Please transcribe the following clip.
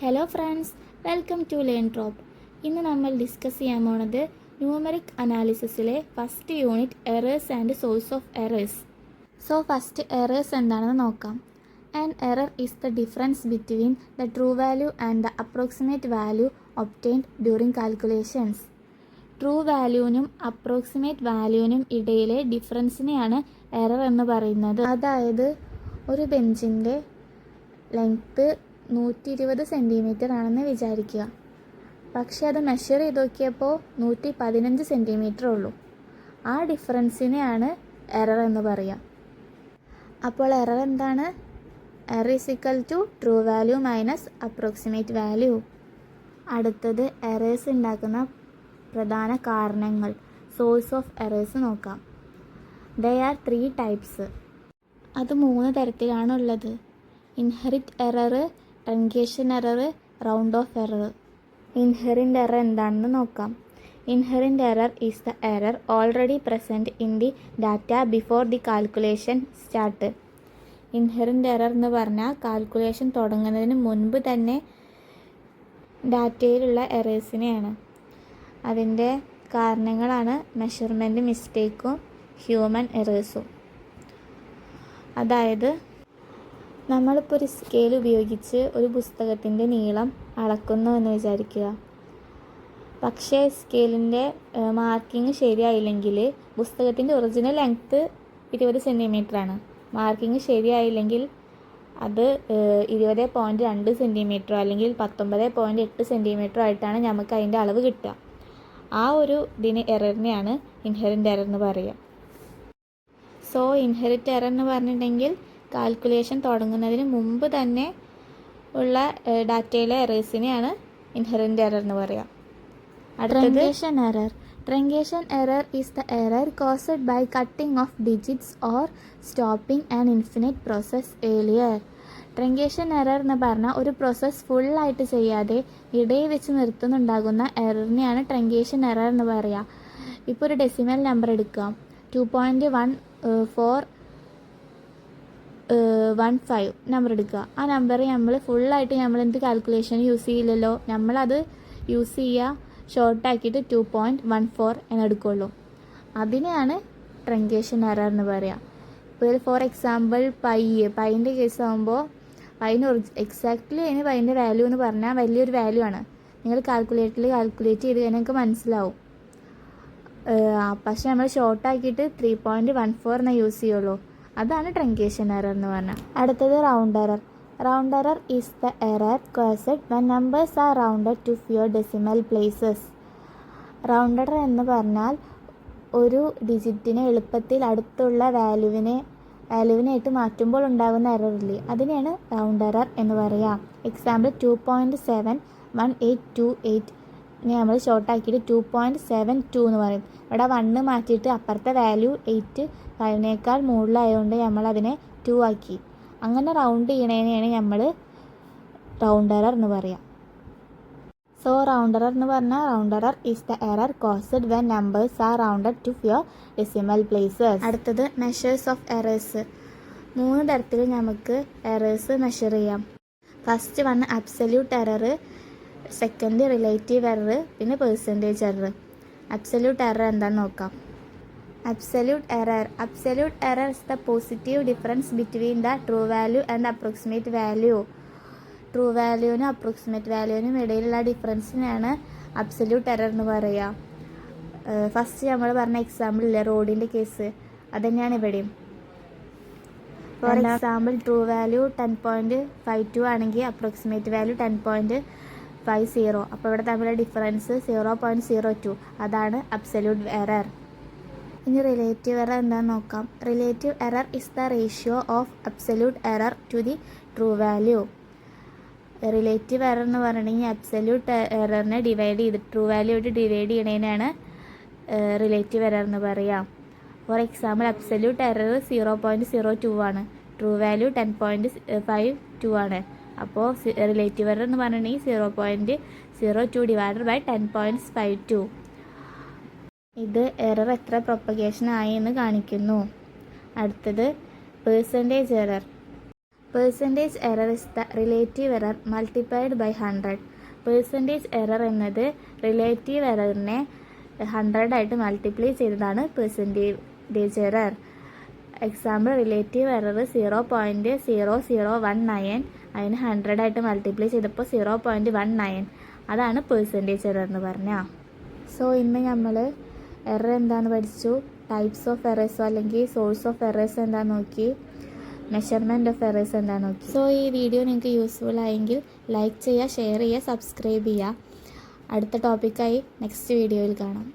Hello friends, welcome to learn drop. ഇന്ന് നമ്മൾ discuss ചെയ്യാൻ പോണത് ന്യൂമറിക് അനാലിസിസിലെ first unit errors and source of errors. So first errors എന്താണെന്ന് നോക്കാം. An error is the difference between the true value and the approximate value obtained during calculations. True വാല്യൂവിനും approximate വാല്യൂവിനും ഇടയിലെ ഡിഫറൻസിനെയാണ് എറർ എന്ന് പറയുന്നത്. അതായത് ഒരു ബെഞ്ചിൻ്റെ ലെങ്ത്ത് 120 സെൻറ്റിമീറ്റർ ആണെന്ന് വിചാരിക്കുക. പക്ഷേ അത് മെഷർ ചെയ്ത് നോക്കിയപ്പോൾ 115 സെൻറ്റിമീറ്റർ ഉള്ളൂ. ആ ഡിഫറൻസിനെയാണ് എറർ എന്ന് പറയുക. അപ്പോൾ എറർ എന്താണ്? Error is equal to true value minus approximate value. അടുത്തത് എറേഴ്സ് ഉണ്ടാക്കുന്ന പ്രധാന കാരണങ്ങൾ, സോഴ്സ് ഓഫ് എറേഴ്സ് നോക്കാം. They are 3 types. അത് 3 തരത്തിലാണുള്ളത്: inherent error, truncation error, round off error. Inherent error എന്താണെന്ന് നോക്കാം. Inherent error is the error already present in the data before the calculation start. Inherent error എന്ന് പറഞ്ഞാൽ calculation തുടങ്ങുന്നതിന് മുൻപ് തന്നെ ഡാറ്റയിലുള്ള എറേഴ്സിനെയാണ്. അതിൻ്റെ കാരണങ്ങളാണ് മെഷർമെൻറ്റ് മിസ്റ്റേക്കും ഹ്യൂമൻ എറേഴ്സും. അതായത് നമ്മളിപ്പോൾ ഒരു സ്കെയിൽ ഉപയോഗിച്ച് ഒരു പുസ്തകത്തിൻ്റെ നീളം അളക്കുന്നു എന്ന് വിചാരിക്കുക. പക്ഷേ സ്കെയിലിൻ്റെ മാർക്കിങ് ശരിയായില്ലെങ്കിൽ, പുസ്തകത്തിൻ്റെ ഒറിജിനൽ ലെങ്ത്ത് 20 സെൻറ്റിമീറ്റർ ആണ്, മാർക്കിങ് ശരിയായില്ലെങ്കിൽ അത് 20.2 സെൻറ്റിമീറ്ററോ അല്ലെങ്കിൽ 19.8 സെൻറ്റിമീറ്ററോ ആയിട്ടാണ് നമുക്ക് അതിൻ്റെ അളവ് കിട്ടുക. ആ ഒരു എററിനെയാണ് ഇൻഹെറിൻ്റ് എറർ എന്ന് പറയുക. സോ ഇൻഹെറിറ്റ് എറർ എന്ന് പറഞ്ഞിട്ടുണ്ടെങ്കിൽ കാൽക്കുലേഷൻ തുടങ്ങുന്നതിന് മുമ്പ് തന്നെ ഉള്ള ഡാറ്റയിലെ എറേഴ്സിനെയാണ് ഇൻഹെറിൻ്റ് എറർ എന്ന് പറയുക. Truncation error. Truncation error is the error caused by cutting off digits or stopping an infinite process earlier. Truncation error എന്ന് പറഞ്ഞാൽ ഒരു പ്രോസസ്സ് ഫുള്ളായിട്ട് ചെയ്യാതെ ഇടയിൽ വെച്ച് നിർത്തുന്നുണ്ടാകുന്ന എററിനെയാണ് ട്രങ്കേഷൻ എറർ എന്ന് പറയുക. ഇപ്പോൾ ഒരു ഡെസിമൽ നമ്പർ എടുക്കാം, 2.1415 നമ്പർ എടുക്കുക. ആ നമ്പർ നമ്മൾ ഫുള്ളായിട്ട് നമ്മൾ എന്ത് കാൽക്കുലേഷൻ യൂസ് ചെയ്യില്ലല്ലോ, നമ്മളത് യൂസ് ചെയ്യുക ഷോർട്ടാക്കിയിട്ട് 2.14 എന്നെടുക്കുള്ളൂ. അതിനെയാണ് ട്രങ്കേഷൻ എറർ എന്ന് പറയുക. ഇപ്പോൾ ഫോർ എക്സാമ്പിൾ പൈൻ്റെ കേസ് ആകുമ്പോൾ പൈന് എക്സാക്ട്ലി അതിന് പൈൻ്റെ വാല്യൂ എന്ന് പറഞ്ഞാൽ വലിയൊരു വാല്യൂ ആണ്. നിങ്ങൾ കാൽക്കുലേറ്റ് ചെയ്ത് കഴിഞ്ഞാൽ നിങ്ങൾക്ക് മനസ്സിലാവും. പക്ഷേ നമ്മൾ ഷോർട്ടാക്കിയിട്ട് 3.14 എന്നേ യൂസ് ചെയ്യുള്ളൂ. അതാണ് ട്രങ്കേഷൻ എറർ എന്ന് പറഞ്ഞാൽ. അടുത്തത് round error. Round error is the error caused when numbers are rounded to fewer decimal places. Round error എന്ന് പറഞ്ഞാൽ ഒരു ഡിജിറ്റിനെ എളുപ്പത്തിൽ അടുത്തുള്ള വാല്യൂവിനായിട്ട് മാറ്റുമ്പോൾ ഉണ്ടാകുന്ന എറർ ഇല്ലേ, അതിനെയാണ് റൗണ്ട് എറർ എന്ന് പറയുക. എക്സാമ്പിൾ 2.71828 നമ്മൾ ഷോർട്ടാക്കിയിട്ട് 2.72 എന്ന് പറയും. ഇവിടെ 1 മാറ്റിയിട്ട് അപ്പുറത്തെ വാല്യൂ 8 5നേക്കാൾ മുകളിലായതുകൊണ്ട് നമ്മൾ അതിനെ 2 ആക്കി. അങ്ങനെ റൗണ്ട് ചെയ്യണതിനെയാണ് നമ്മൾ റൗണ്ട് എറർ എന്ന് പറയുക. സോ റൗണ്ട് എറർ എന്ന് പറഞ്ഞാൽ round error is the error caused when numbers are rounded to fewer decimal places. അടുത്തത് മെഷേഴ്സ് ഓഫ് എറേഴ്സ്. 3 തരത്തിൽ നമുക്ക് എറേഴ്സ് മെഷർ ചെയ്യാം. First one absolute error, second relative error, പിന്നെ percentage error. Absolute error എന്താണെന്ന് നോക്കാം. Absolute error is the positive difference between the true value and approximate value. True വാല്യൂവിനും approximate വാല്യൂവിനും ഇടയിലുള്ള ഡിഫറൻസിനെയാണ് അബ്സല്യൂട്ട് എറർ എന്ന് പറയുക. ഫസ്റ്റ് നമ്മൾ പറഞ്ഞ എക്സാമ്പിൾ ഇല്ലേ, റോഡിൻ്റെ കേസ്, അതുതന്നെയാണ് ഇവിടെയും. ഫോർ എക്സാമ്പിൾ ട്രൂ വാല്യൂ 10.52 ആണെങ്കിൽ അപ്രോക്സിമേറ്റ് വാല്യൂ 10.50. അപ്പോൾ ഇവിടെ തമ്മിലുള്ള ഡിഫറൻസ് 0.02, അതാണ് അബ്സല്യൂട്ട് എറർ. ഇനി റിലേറ്റീവ് എറർ എന്താണെന്ന് നോക്കാം. Relative error is the ratio of absolute error to the true value. Relative error എന്ന് പറഞ്ഞിട്ടുണ്ടെങ്കിൽ അബ്സല്യൂട്ട് എററിനെ ട്രൂ വാല്യൂ ആയിട്ട് ഡിവൈഡ് ചെയ്യണതിനാണ് റിലേറ്റീവ് എറർ എന്ന് പറയുക. ഫോർ എക്സാമ്പിൾ അബ്സല്യൂട്ട് എറർ 0.02 ആണ്, ട്രൂ വാല്യൂ 10.52 ആണ്. അപ്പോൾ റിലേറ്റീവ് എറർ എന്ന് പറഞ്ഞിട്ടുണ്ടെങ്കിൽ 0.02 ഡിവൈഡഡ് ബൈ 10.52. ഇത് എറർ എത്ര പ്രൊപ്പഗേഷൻ ആയി എന്ന് കാണിക്കുന്നു. അടുത്തത് percentage error. Percentage error is the relative error multiplied by 100. Percentage error എന്നത് റിലേറ്റീവ് എററിനെ 100 ആയിട്ട് മൾട്ടിപ്ലൈ ചെയ്തതാണ് percentage error. Example relative error 0.0019, അതിന് 100 ആയിട്ട് മൾട്ടിപ്ലൈ ചെയ്തപ്പോൾ 0.19, അതാണ് പെർസെൻറ്റേജ് എറർ എന്ന് പറഞ്ഞാൽ. സോ ഇന്ന് നമ്മൾ എറർ എന്താണെന്ന് പഠിച്ചു, ടൈപ്സ് ഓഫ് എറേഴ്സോ അല്ലെങ്കിൽ സോഴ്സ് ഓഫ് എറേഴ്സ് എന്താണെന്ന് നോക്കി, മെഷർമെൻറ്റ് ഓഫ് എറേഴ്സ് എന്താണെന്ന് നോക്കി. സോ ഈ വീഡിയോ നിങ്ങൾക്ക് യൂസ്ഫുൾ ആയെങ്കിൽ ലൈക്ക് ചെയ്യുക, ഷെയർ ചെയ്യുക, സബ്സ്ക്രൈബ് ചെയ്യുക. അടുത്ത ടോപ്പിക്കായി നെക്സ്റ്റ് വീഡിയോയിൽ കാണാം.